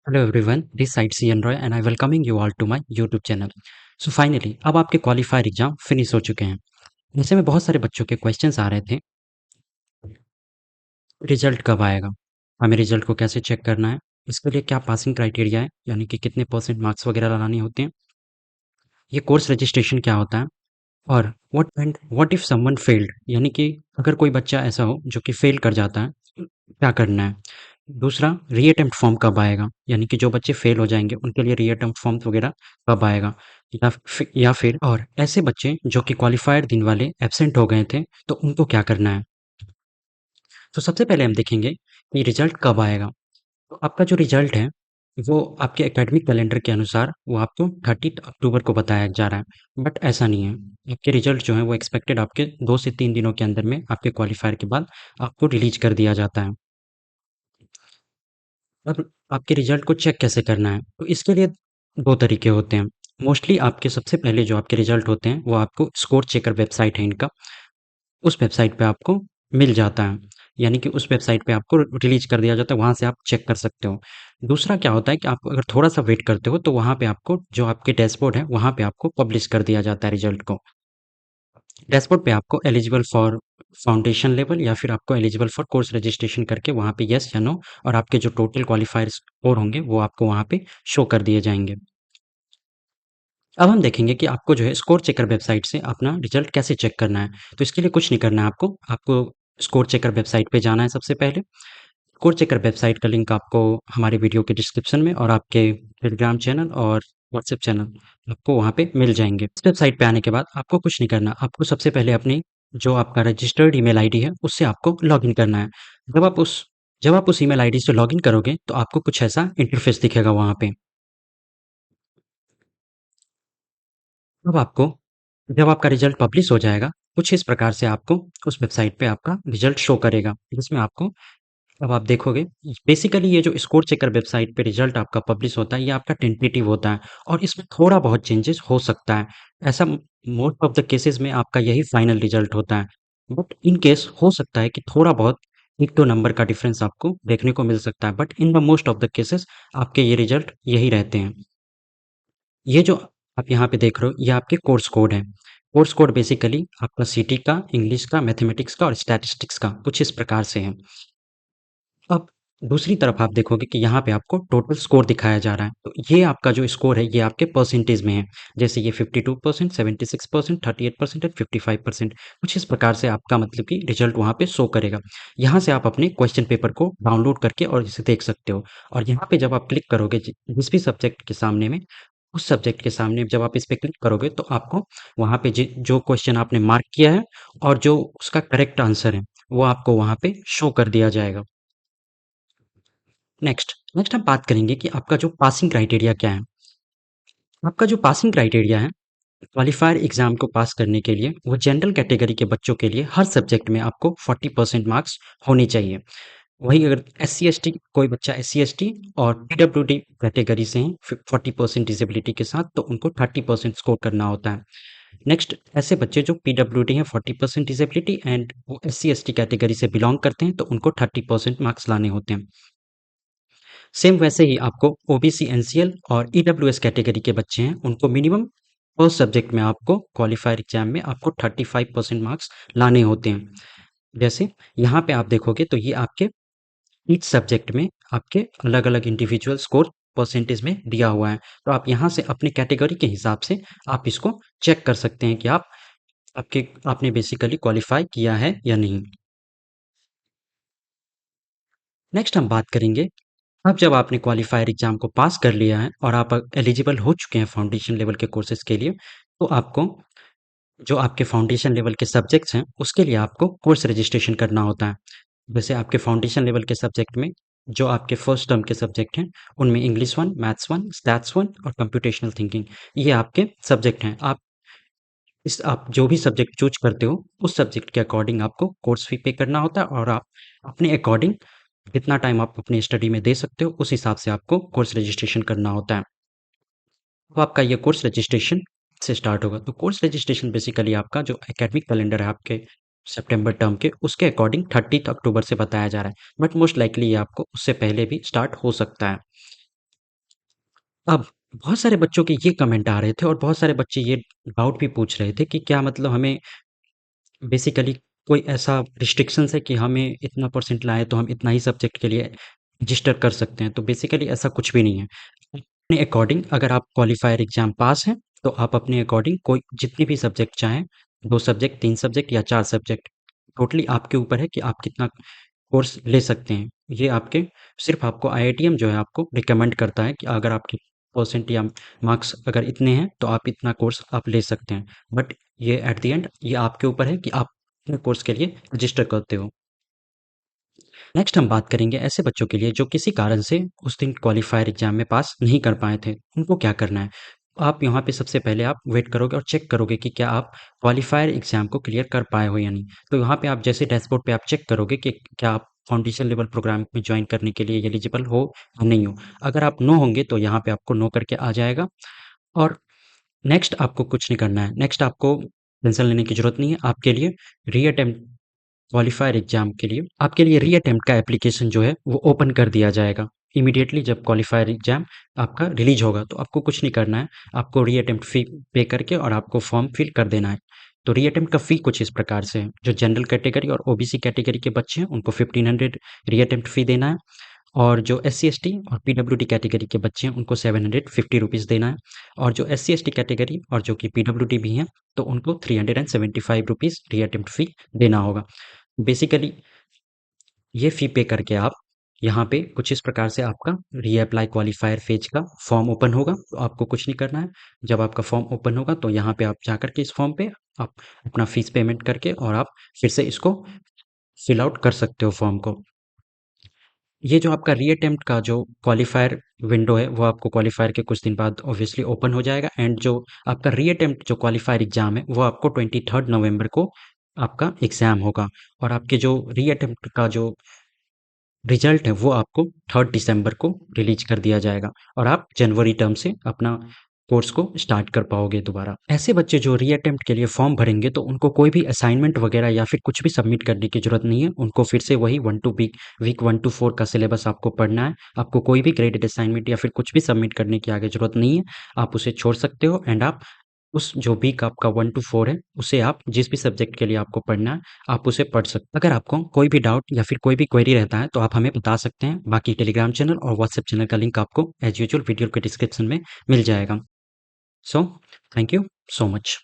Hello everyone, this side CN Roy and I welcoming you all to my YouTube channel. So finally, अब आपके qualifier exam finish हो चुके हैं। ऐसे में बहुत सारे बच्चों के क्वेश्चंस आ रहे थे, रिजल्ट कब आएगा? हमें रिजल्ट को कैसे चेक करना है? इसके लिए क्या पासिंग क्राइटेरिया है, यानी कि कितने परसेंट मार्क्स वगैरह लगाने होते हैं? ये कोर्स रजिस्ट्रेशन क्या होता है? और व्हाट इफ समवन फेल्ड, यानी कि अगर कोई बच्चा ऐसा हो जो कि फेल कर जाता है, क्या करना है? दूसरा, रीअटेम्प्ट फॉर्म कब आएगा, यानी कि जो बच्चे फेल हो जाएंगे उनके लिए रीअटेम्प्ट फॉर्म वगैरह कब आएगा? या फिर और ऐसे बच्चे जो कि क्वालिफायर दिन वाले एब्सेंट हो गए थे, तो उनको क्या करना है? तो सबसे पहले हम देखेंगे कि रिजल्ट कब आएगा। तो आपका जो रिजल्ट है वो आपके एकेडमिक कैलेंडर के अनुसार वो आपको 30 अक्टूबर को बताया जा रहा है, बट ऐसा नहीं है। आपके रिजल्ट जो है वो एक्सपेक्टेड आपके 2 से 3 दिनों के अंदर में आपके क्वालिफायर के बाद आपको रिलीज कर दिया जाता है। अब आपके रिजल्ट को चेक कैसे करना है? तो इसके लिए 2 तरीके होते हैं। मोस्टली आपके सबसे पहले जो आपके रिजल्ट होते हैं, वो आपको स्कोर चेकर वेबसाइट है इनका, उस वेबसाइट पे आपको मिल जाता है। यानी कि उस वेबसाइट पे आपको रिलीज़ कर दिया जाता है, वहाँ से आप चेक कर सकते हो। दूसरा क्या होता है कि आप अगर थोड़ा-सा वेट करते हो, तो वहाँ पे आपको जो आपके डैशबोर्ड है, वहाँ पे आपको पब्लिश कर दिया जाता है रिजल्ट को। डैशबोर्ड पे आपको एलिजिबल फॉर फाउंडेशन लेवल या फिर आपको एलिजिबल फॉर कोर्स रजिस्ट्रेशन करके वहाँ पे येस या नो और आपके जो टोटल क्वालिफायर स्कोर होंगे वो आपको वहाँ पे शो कर दिए जाएँगे। अब हम देखेंगे कि आपको जो है स्कोर चेकर वेबसाइट से अपना रिजल्ट कैसे चेक करना है। तो इसके लिए कुछ नहीं करना है आपको स्कोर चेकर वेबसाइट पे जाना है सबसे पहले। स्कोर चेकर वेबसाइट का लिंक आपको हमारे वीडियो के डिस्क्रिप्शन में और आपके टेलीग्राम चैनल और व्हाट्सएप चैनल आपको वहाँ पे मिल जाएँगे। इस वेबसाइट पे आने के बाद आपको कुछ नहीं करना, आपको सबसे पहले अपनी जो आपका रजिस्टर्ड ईमेल आईडी है, उससे आपको लॉगिन करना है। जब आप उस जब आप उस ईमेल आईडी से लॉगिन करोगे, तो आपको कुछ ऐसा इंटरफ़ेस दिखेगा वहाँ पे। अब आपको जब आपका रिजल्ट पब्लिश हो जाएगा, कुछ इस प्रकार से आपको उस वेबसाइट पे आपका रिजल्ट शो करेगा, जिसमें आपको अब आप देखोगे बेसिकली ये जो स्कोर चेकर वेबसाइट पे रिजल्ट आपका पब्लिश होता है, ये आपका टेंटेटिव होता है और इसमें थोड़ा बहुत चेंजेस हो सकता है। ऐसा मोस्ट ऑफ द केसेस में आपका यही फाइनल रिजल्ट होता है। बट इन केस हो सकता है कि थोड़ा बहुत 1-2 नंबर का डिफरेंस आपको देखने को मिल सकता है, but in the most of the cases आपके ये रिजल्ट यही रहते हैं। ये जो आप यहाँ पे देख रहे हो, ये आपके कोर्स कोड हैं। कोर्स कोड बेसिकली आपका सीटी का, इंग्लिश का, मैथमेटिक्स का और स्टैटिस्टिक्स का कुछ इस प्रकार से है। अब दूसरी तरफ आप देखोगे कि यहाँ पे आपको टोटल स्कोर दिखाया जा रहा है। तो ये आपका जो स्कोर है, ये आपके परसेंटेज में है। जैसे ये 52%, 76%, 38% एंड 55%। कुछ इस प्रकार से आपका मतलब कि रिजल्ट वहाँ पे शो करेगा। यहाँ से आप अपने क्वेश्चन पेपर को डाउनलोड करके और इसे देख सकते हो। और यहाँ पे जब आप क्लिक करोगे जिस भी सब्जेक्ट के सामने में, उस सब्जेक्ट के सामने जब आप इस पे क्लिक करोगे तो आपको वहाँ पे जो क्वेश्चन आपने मार्क किया है और जो उसका करेक्ट आंसर है, वो आपको वहाँ पे शो कर दिया जाएगा। नेक्स्ट हम बात करेंगे कि आपका जो पासिंग क्राइटेरिया क्या है। आपका जो पासिंग क्राइटेरिया है, क्वालिफायर एग्जाम को पास करने के लिए, वो जनरल कैटेगरी के बच्चों के लिए हर सब्जेक्ट में आपको 40% मार्क्स होने चाहिए। वहीं अगर SC/ST कोई बच्चा SC/ST और PWD कैटेगरी से हैं 40% डिसेबिलिटी के साथ, तो उनको 30% स्कोर करना होता है। नेक्स्ट, ऐसे बच्चे जो PWD हैं 40% डिसेबिलिटी एंड वो SC/ST कैटेगरी से बिलोंग करते हैं, तो उनको 30% मार्क्स लाने होते हैं। सेम वैसे ही आपको ओबीसी एनसीएल और ईडब्ल्यूएस कैटेगरी के बच्चे हैं, उनको मिनिमम फर्स्ट सब्जेक्ट में आपको क्वालिफायर एग्जाम में आपको 35% मार्क्स लाने होते हैं। जैसे यहाँ पे आप देखोगे तो ये आपके ईच सब्जेक्ट में आपके अलग अलग इंडिविजुअल स्कोर परसेंटेज में दिया हुआ है। तो आप यहाँ से अपने कैटेगरी के हिसाब से आप इसको चेक कर सकते हैं कि आपने बेसिकली क्वालिफाई किया है या नहीं। नेक्स्ट हम बात करेंगे, अब जब आपने क्वालिफायर एग्जाम को पास कर लिया है और आप एलिजिबल हो चुके हैं फाउंडेशन लेवल के कोर्सेज के लिए, तो आपको जो आपके फाउंडेशन लेवल के सब्जेक्ट्स हैं, उसके लिए आपको कोर्स रजिस्ट्रेशन करना होता है। जैसे आपके फाउंडेशन लेवल के सब्जेक्ट में जो आपके फर्स्ट टर्म के सब्जेक्ट हैं, उनमें इंग्लिश 1, मैथ्स 1, स्टैट्स 1 और कंप्यूटेशनल थिंकिंग, ये आपके सब्जेक्ट हैं। आप जो भी सब्जेक्ट चूज करते हो, उस सब्जेक्ट के अकॉर्डिंग आपको कोर्स फी पे करना होता है और आप अपने अकॉर्डिंग जितना टाइम आप अपनी स्टडी में दे सकते हो, उस हिसाब से आपको कोर्स रजिस्ट्रेशन करना होता है। अब आपका ये कोर्स रजिस्ट्रेशन से स्टार्ट होगा। तो कोर्स रजिस्ट्रेशन बेसिकली आपका जो एकेडमिक कैलेंडर है आपके सितंबर टर्म के, उसके अकॉर्डिंग 30 अक्टूबर से बताया जा रहा है, बट मोस्ट लाइकली ये आपको उससे पहले भी स्टार्ट हो सकता है। अब बहुत सारे बच्चों के ये कमेंट आ रहे थे और बहुत सारे बच्चे ये डाउट भी पूछ रहे थे कि क्या मतलब हमें बेसिकली कोई ऐसा रिस्ट्रिक्शंस है कि हमें इतना परसेंट लाए तो हम इतना ही सब्जेक्ट के लिए रजिस्टर कर सकते हैं। तो बेसिकली ऐसा कुछ भी नहीं है। अपने अकॉर्डिंग अगर आप क्वालिफायर एग्ज़ाम पास हैं, तो आप अपने अकॉर्डिंग कोई जितनी भी सब्जेक्ट चाहें, 2 सब्जेक्ट, 3 सब्जेक्ट या 4 सब्जेक्ट, टोटली आपके ऊपर है कि आप कितना कोर्स ले सकते हैं। ये आपके सिर्फ़ आपको आईआईटीएम जो है आपको रिकमेंड करता है कि अगर आपके परसेंट या मार्क्स अगर इतने हैं, तो आप इतना कोर्स आप ले सकते हैं। बट ये एट द एंड ये आपके ऊपर है कि आप कितने कोर्स के लिए रजिस्टर करते हो। नेक्स्ट हम बात करेंगे ऐसे बच्चों के लिए जो किसी कारण से उस दिन क्वालिफायर एग्जाम में पास नहीं कर पाए थे, उनको क्या करना है? आप यहाँ पे सबसे पहले आप वेट करोगे और चेक करोगे कि क्या आप क्वालिफायर एग्जाम को क्लियर कर पाए हो या नहीं। तो यहाँ पे आप जैसे डैशबोर्ड पे आप चेक करोगे कि क्या आप फाउंडेशन लेवल प्रोग्राम में ज्वाइन करने के लिए एलिजिबल हो या नहीं हो। अगर आप नो होंगे तो यहाँ पे आपको नो करके आ जाएगा और नेक्स्ट आपको कुछ नहीं करना है। नेक्स्ट आपको टेंशन लेने की ज़रूरत नहीं है। आपके लिए रीअटेम्प्ट क्वालिफायर एग्जाम के लिए आपके लिए रीअटेम्प्ट का एप्लीकेशन जो है वो ओपन कर दिया जाएगा। इमीडिएटली जब क्वालिफायर एग्जाम आपका रिलीज़ होगा तो आपको कुछ नहीं करना है। आपको रीअटेम्प्ट फ़ी पे करके और आपको फॉर्म फिल कर देना है। तो रीअटेम्प्ट का फ़ी कुछ इस प्रकार से है। जो जनरल कैटेगरी और ओबीसी कैटेगरी के बच्चे हैं उनको 1500 रीअटेम्प्ट फ़ी देना है। और जो एससी/एसटी और पीडब्ल्यूडी कैटेगरी के बच्चे हैं उनको 750 रुपीज़ देना है। और जो एससी/एसटी कैटेगरी और जो कि पीडब्ल्यूडी भी हैं तो उनको 375 रुपीज़ रीअटेम्प्ट फ़ी देना होगा। बेसिकली ये फ़ी पे करके आप यहाँ पे कुछ इस प्रकार से आपका रीअप्लाई क्वालिफायर फेज का फॉर्म ओपन होगा। तो आपको कुछ नहीं करना है। जब आपका फॉर्म ओपन होगा तो यहाँ पे आप जाकर के इस फॉर्म पे आप अपना फ़ीस पेमेंट करके और आप फिर से इसको फिल आउट कर सकते हो फॉर्म को। ये जो आपका रीअटेम्प्ट का जो क्वालिफायर विंडो है वो आपको क्वालिफायर के कुछ दिन बाद ऑब्वियसली ओपन हो जाएगा एंड जो आपका रीअटेम्प्ट जो क्वालिफायर एग्जाम है वो आपको 23 नवंबर को आपका एग्जाम होगा और आपके जो रीअटेम्प्ट का जो रिजल्ट है वो आपको 3 दिसंबर को रिलीज कर दिया जाएगा और आप जनवरी टर्म से अपना कोर्स को स्टार्ट कर पाओगे दोबारा। ऐसे बच्चे जो रीअटेम्प्ट के लिए फॉर्म भरेंगे तो उनको कोई भी असाइनमेंट वगैरह या फिर कुछ भी सबमिट करने की ज़रूरत नहीं है। उनको फिर से वही 1 टू वीक 1 टू 4 का सिलेबस आपको पढ़ना है। आपको कोई भी ग्रेडेड असाइनमेंट या फिर कुछ भी सबमिट करने की आगे ज़रूरत नहीं है। आप उसे छोड़ सकते हो एंड आप उस जो वीक आपका 1 टू 4 है, उसे आप जिस भी सब्जेक्ट के लिए आपको पढ़ना है, आप उसे पढ़ सकते हो। अगर आपको कोई भी डाउट या फिर कोई भी क्वेरी रहता है, तो आप हमें बता सकते हैं। बाकी टेलीग्राम चैनल और व्हाट्सएप चैनल का लिंक आपको एज़ यूजुअल वीडियो के डिस्क्रिप्शन में मिल जाएगा। सो, थैंक यू सो मच।